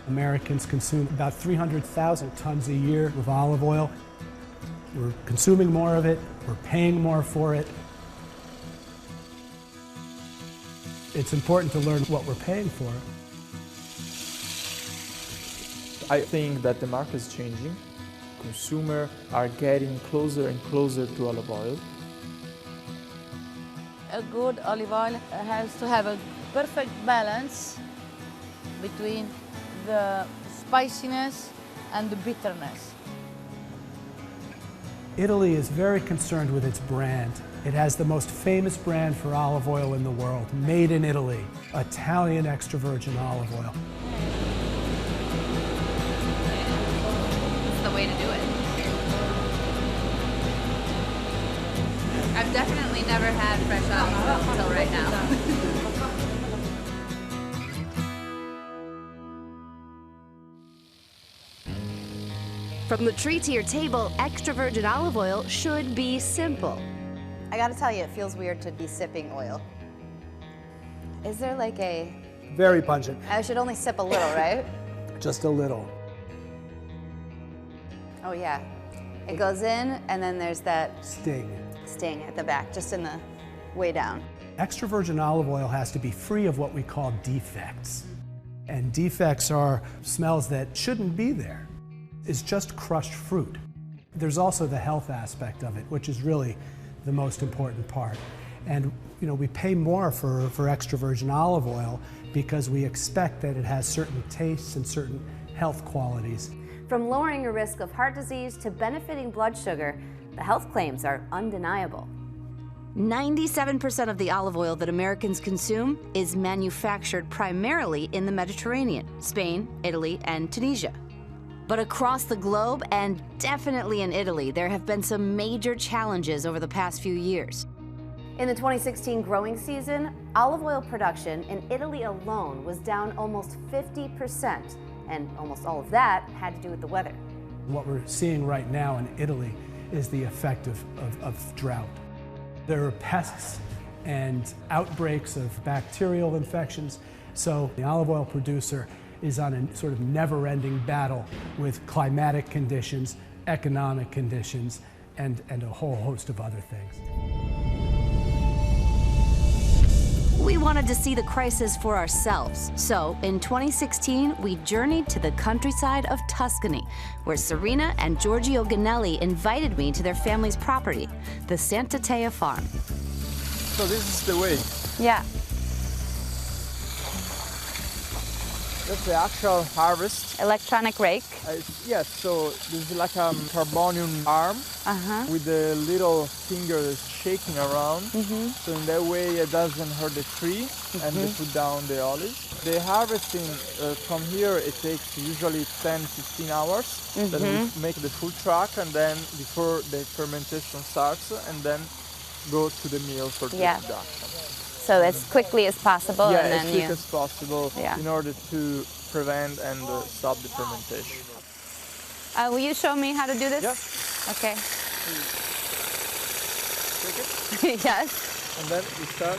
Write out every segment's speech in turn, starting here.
Americans consume about 300,000 tons a year of olive oil. We're consuming more of it, we're paying more for it. It's important to learn what we're paying for. I think that the market is changing. Consumers are getting closer and closer to olive oil. A good olive oil has to have a perfect balance between the spiciness and the bitterness. Italy is very concerned with its brand. It has the most famous brand for olive oil in the world, made in Italy, Italian extra virgin olive oil. It's the way to do it. I've definitely never had fresh olive oil until right now. From the tree to your table, extra virgin olive oil should be simple. I gotta tell you, it feels weird to be sipping oil. Is there like a... Very pungent, I should only sip a little, right? just a little. Oh yeah. It goes in, and then there's that Sting. sting at the back, just in the way down. Extra virgin olive oil has to be free of what we call defects. And defects are smells that shouldn't be there. It's just crushed fruit. There's also the health aspect of it, which is really the most important part. And we pay more for extra virgin olive oil because we expect that it has certain tastes and certain health qualities. From lowering your risk of heart disease to benefiting blood sugar, the health claims are undeniable. 97% of the olive oil that Americans consume is manufactured primarily in the Mediterranean, Spain, Italy, and Tunisia. But across the globe, and definitely in Italy, there have been some major challenges over the past few years. In the 2016 growing season, olive oil production in Italy alone was down almost 50%, and almost all of that had to do with the weather. What we're seeing right now in Italy is the effect of drought. There are pests and outbreaks of bacterial infections, so the olive oil producer is on a sort of never-ending battle with climatic conditions, economic conditions, and a whole host of other things. We wanted to see the crisis for ourselves, so in 2016, we journeyed to the countryside of Tuscany, where Serena and Giorgio Ganelli invited me to their family's property, the Santa Tea farm. So this is the way. Yeah. That's the actual harvest. Electronic rake. Yes, so this is like a carbonium arm with a little finger that's shaking around. So in that way it doesn't hurt the tree and they put down the olives. The harvesting from here, it takes usually 10-15 hours. Then we make the full track and then before the fermentation starts and then go to the mill for the production. So as quickly as possible, Yeah, and then as quick as possible in order to prevent and stop the fermentation. will you show me how to do this? Yeah. Okay. Take it, Yes. and then we start.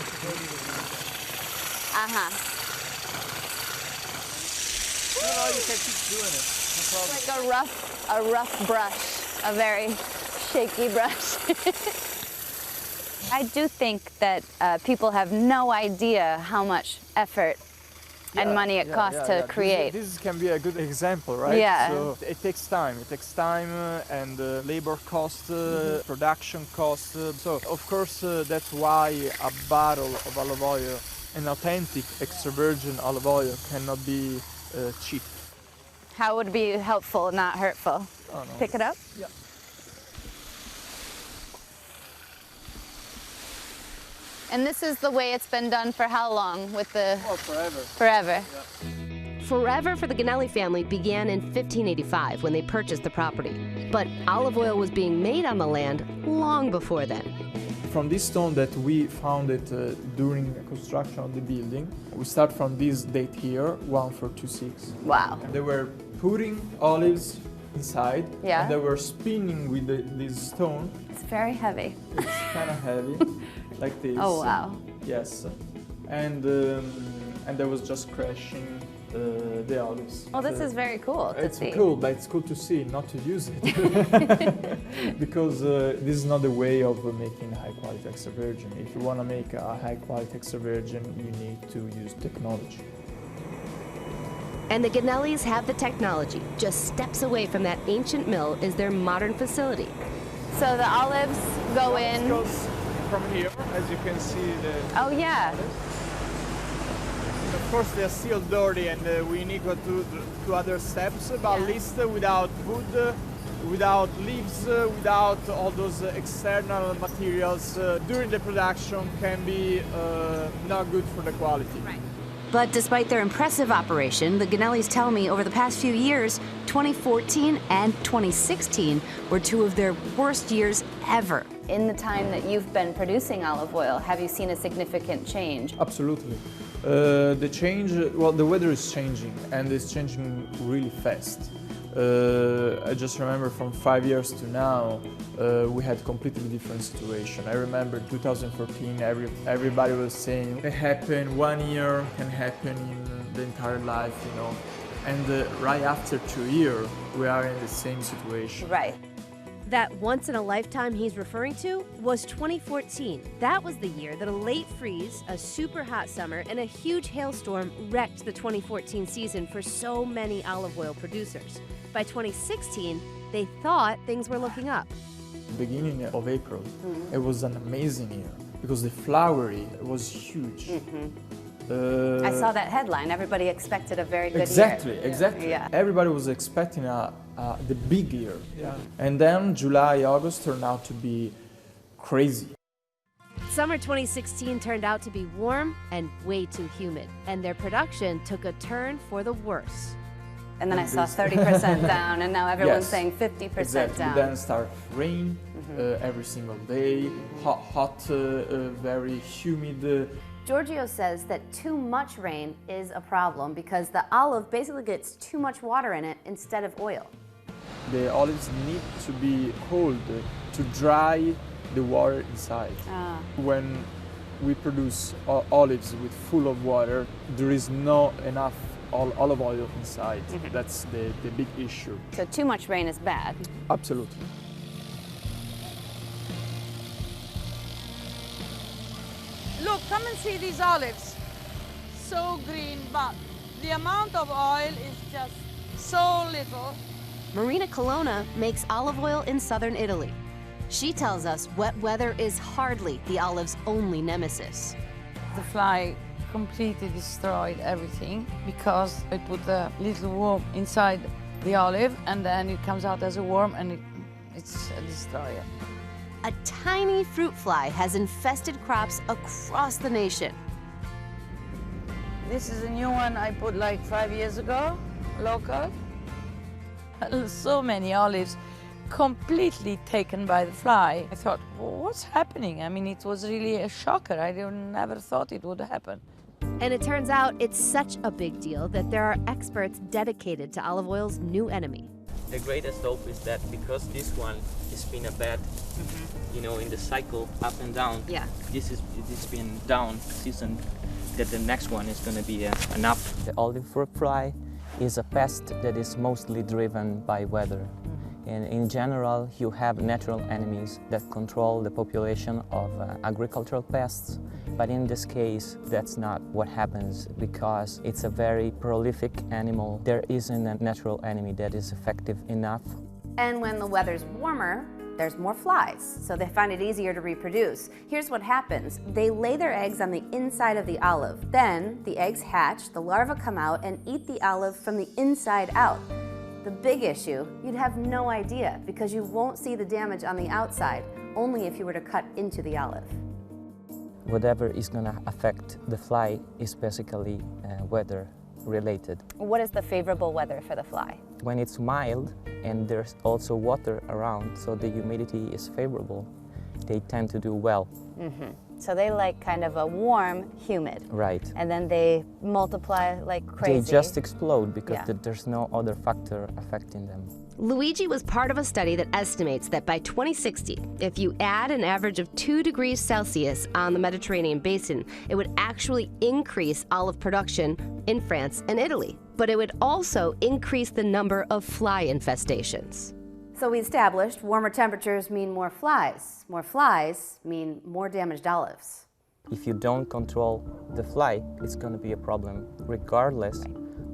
No, you can keep doing it. No problem. Like a rough brush, a very shaky brush. I do think that people have no idea how much effort and money it costs to create. This can be a good example, right? Yeah. So it takes time. It takes time and labor cost, production cost. So of course that's why a bottle of olive oil, an authentic extra virgin olive oil, cannot be cheap. How would it be helpful, not hurtful? Oh, no. Pick it up? Yeah. And this is the way it's been done for how long with the... Oh, forever. Forever. Yeah. Forever for the Ganelli family began in 1585 when they purchased the property. But olive oil was being made on the land long before then. From this stone that we found it during the construction of the building, we start from this date here, 1426. Wow. And they were putting olives inside, Yeah. and they were spinning with this stone. It's very heavy. It's kind of heavy, like this. Oh, wow. Yes. And and there was just crashing the olives. Well, this is very cool to see. It's cool, but it's cool to see, not to use it. Because this is not the way of making high quality extra virgin. If you want to make a high quality extra virgin, you need to use technology. And the Gonellis have the technology. Just steps away from that ancient mill is their modern facility. So the olives go in. It goes from here, as you can see. Oh yeah. Of course, they're still dirty, and we need to do other steps, but at least without wood, without leaves, without all those external materials during the production can be not good for the quality. Right. But despite their impressive operation, the Gonellis tell me over the past few years, 2014 and 2016 were two of their worst years ever. In the time that you've been producing olive oil, have you seen a significant change? Absolutely. The change, well, the weather is changing, and it's changing really fast. I just remember from 5 years to now, we had completely different situation. I remember 2014, everybody was saying it happened 1 year, can happen in the entire life, you know. And right after 2 years, we are in the same situation. Right. That once in a lifetime he's referring to was 2014. That was the year that a late freeze, a super hot summer, and a huge hailstorm wrecked the 2014 season for so many olive oil producers. By 2016, they thought things were looking up. Beginning of April, it was an amazing year because the flowery was huge. I saw that headline. Everybody expected a very good Exactly, year. exactly. Yeah. Everybody was expecting the big year. Yeah. And then July, August turned out to be crazy. Summer 2016 turned out to be warm and way too humid, and their production took a turn for the worse. And then I saw 30% down, and now everyone's Yes, saying 50% exactly. down. Then start rain every single day, hot, very humid. Giorgio says that too much rain is a problem because the olive basically gets too much water in it instead of oil. The olives need to be cold to dry the water inside. When we produce olives with full of water, there is not enough olive oil inside. That's the big issue. So too much rain is bad. Absolutely. Look, come and see these olives. So green, but the amount of oil is just so little. Marina Colonna makes olive oil in southern Italy. She tells us wet weather is hardly the olive's only nemesis. The fly completely destroyed everything because it put a little worm inside the olive and then it comes out as a worm and it's a destroyer. A tiny fruit fly has infested crops across the nation. This is a new one I put like 5 years ago, local. So many olives completely taken by the fly. I thought, well, what's happening? I mean, it was really a shocker. I never thought it would happen. And it turns out it's such a big deal that there are experts dedicated to olive oil's new enemy. The greatest hope is that because this one has been a bad, you know, in the cycle up and down. Yeah. It's been down season. That the next one is going to be an up. The olive fruit fly is a pest that is mostly driven by weather. And in general, you have natural enemies that control the population of agricultural pests. But in this case, that's not what happens because it's a very prolific animal. There isn't a natural enemy that is effective enough. And when the weather's warmer, there's more flies, so they find it easier to reproduce. Here's what happens. They lay their eggs on the inside of the olive. Then the eggs hatch, the larvae come out and eat the olive from the inside out. The big issue, you'd have no idea because you won't see the damage on the outside, only if you were to cut into the olive. Whatever is going to affect the fly is basically weather related. What is the favorable weather for the fly? When it's mild and there's also water around, so the humidity is favorable, they tend to do well. So they like kind of a warm, humid. Right. And then they multiply like crazy. They just explode because Yeah. there's no other factor affecting them. Luigi was part of a study that estimates that by 2060, if you add an average of 2 degrees Celsius on the Mediterranean basin, it would actually increase olive production in France and Italy. But it would also increase the number of fly infestations. So we established warmer temperatures mean more flies. More flies mean more damaged olives. If you don't control the fly, it's going to be a problem regardless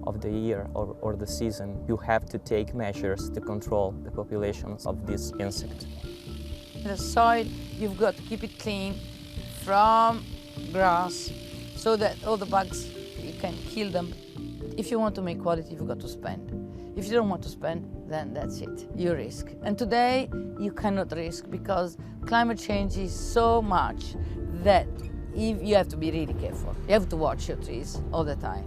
of the year or the season. You have to take measures to control the populations of this insect. The soil, you've got to keep it clean from grass so that all the bugs, you can kill them. If you want to make quality, you've got to spend. If you don't want to spend, then that's it, you risk. And today, you cannot risk because climate change is so much that you have to be really careful. You have to watch your trees all the time,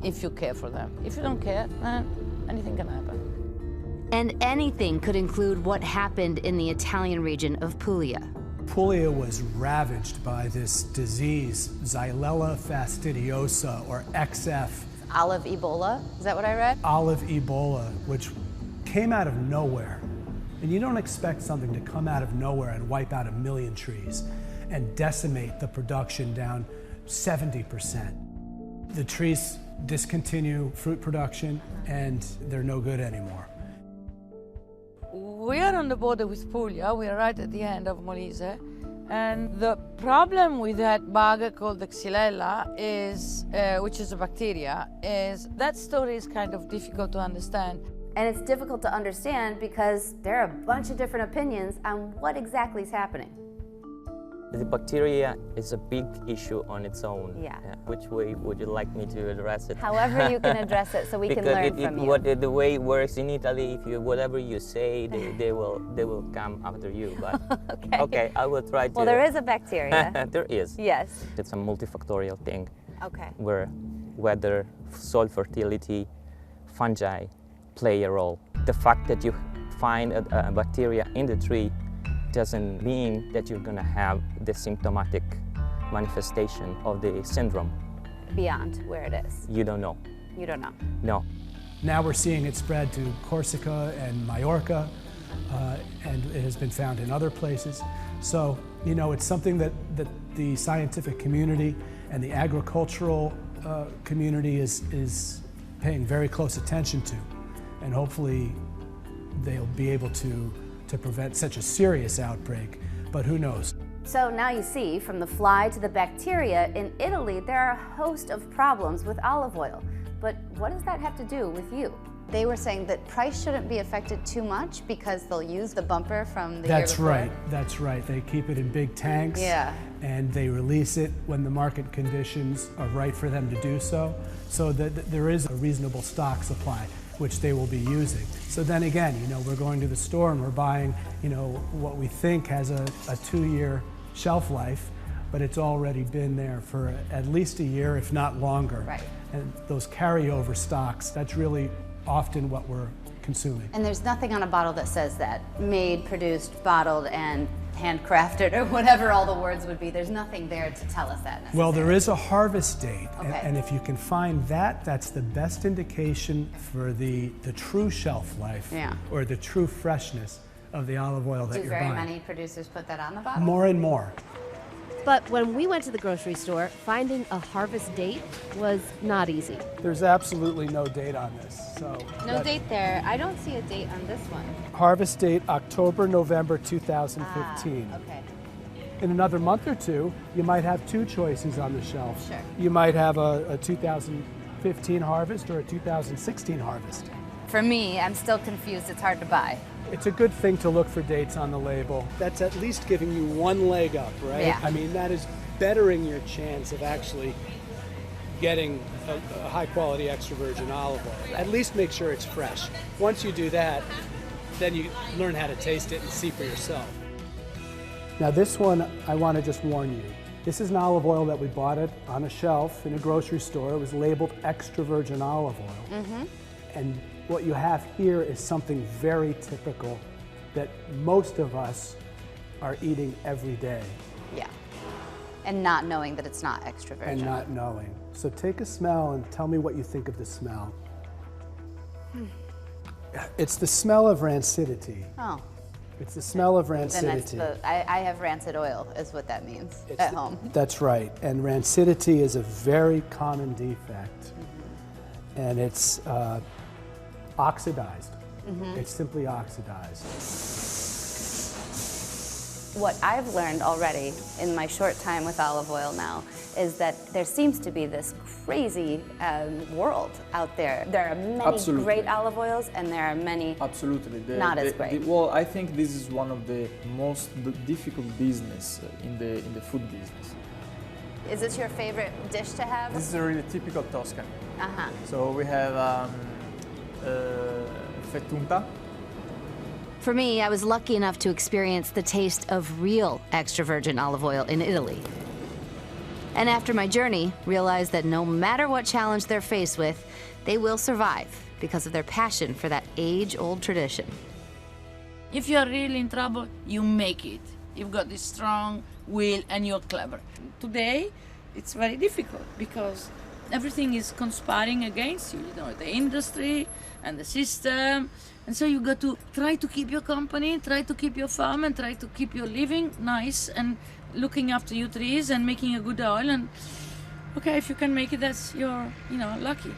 if you care for them. If you don't care, then anything can happen. And anything could include what happened in the Italian region of Puglia. Puglia was ravaged by this disease, Xylella fastidiosa, or XF. Olive Ebola, is that what I read? Olive Ebola, which came out of nowhere. And you don't expect something to come out of nowhere and wipe out 1 million trees and decimate the production down 70%. The trees discontinue fruit production and they're no good anymore. We are on the border with Puglia. We are right at the end of Molise. And the problem with that bug called the Xylella is, which is a bacteria, is that story is kind of difficult to understand. And it's difficult to understand because there are a bunch of different opinions on what exactly is happening. The bacteria is a big issue on its own. Yeah. Which way would you like me to address it? However you can address it so we can learn from you. The way it works in Italy, if you whatever you say, they will come after you. But okay, I will try to. Well, there is a bacteria. There is. Yes. It's a multifactorial thing. Okay. Where weather, soil fertility, fungi play a role. The fact that you find a bacteria in the tree doesn't mean that you're going to have the symptomatic manifestation of the syndrome. Beyond where it is. You don't know. You don't know. No. Now we're seeing it spread to Corsica and Majorca, and it has been found in other places. So, you know, it's something that the scientific community and the agricultural community is paying very close attention to. And hopefully they'll be able to prevent such a serious outbreak, but who knows? So now you see, from the fly to the bacteria, in Italy there are a host of problems with olive oil. But what does that have to do with you? They were saying that price shouldn't be affected too much because they'll use the bumper from the year before. That's right. They keep it in big tanks, yeah, and they release it when the market conditions are right for them to do so, so that there is a reasonable stock supply, which they will be using. So then again, you know, we're going to the store and we're buying, you know, what we think has a 2-year shelf life, but it's already been there for at least a year, if not longer. Right. And those carryover stocks, that's really often what we're consuming. And there's nothing on a bottle that says that. Made, produced, bottled, and handcrafted, or whatever all the words would be. There's nothing there to tell us that necessarily. Well, there is a harvest date, okay, and if you can find that, that's the best indication for the true shelf life, yeah, or the true freshness of the olive oil that Do you're very buying. many producers put that on the bottle? More and more. But when we went to the grocery store, finding a harvest date was not easy. There's absolutely no date on this. So No date there. I don't see a date on this one. Harvest date October, November 2015. Okay. In another month or two, you might have 2 choices on the shelf. Sure. You might have a 2015 harvest or a 2016 harvest. For me, I'm still confused. It's hard to buy. It's a good thing to look for dates on the label. That's at least giving you one leg up, right? Yeah. I mean, that is bettering your chance of actually getting a high quality extra virgin olive oil. At least make sure it's fresh. Once you do that, then you learn how to taste it and see for yourself. Now this one, I want to just warn you. This is an olive oil that we bought it on a shelf in a grocery store. It was labeled extra virgin olive oil. Mm-hmm. And what you have here is something very typical that most of us are eating every day. Yeah. And not knowing that it's not extra virgin. And not knowing. So take a smell and tell me what you think of the smell. It's the smell of rancidity. Oh. It's the smell of Then that's rancidity. I have rancid oil, is what that means at home. That's right. And rancidity is a very common defect. And it's oxidized. It's simply oxidized. What I've learned already in my short time with olive oil now is that there seems to be this crazy world out there. There are many great olive oils and there are many not as great. Well, I think this is one of the most difficult business in the food business. Is this your favorite dish to have? This is a really typical Tuscan. Uh-huh. So we have fettunta. For me, I was lucky enough to experience the taste of real extra virgin olive oil in Italy. And after my journey, realized that no matter what challenge they're faced with, they will survive because of their passion for that age-old tradition. If you're really in trouble, you make it. You've got this strong will and you're clever. Today, it's very difficult because everything is conspiring against you, the industry and the system. And so you got to try to keep your company, try to keep your farm, and try to keep your living nice and looking after your trees and making a good oil. And okay, if you can make it, that's you're lucky.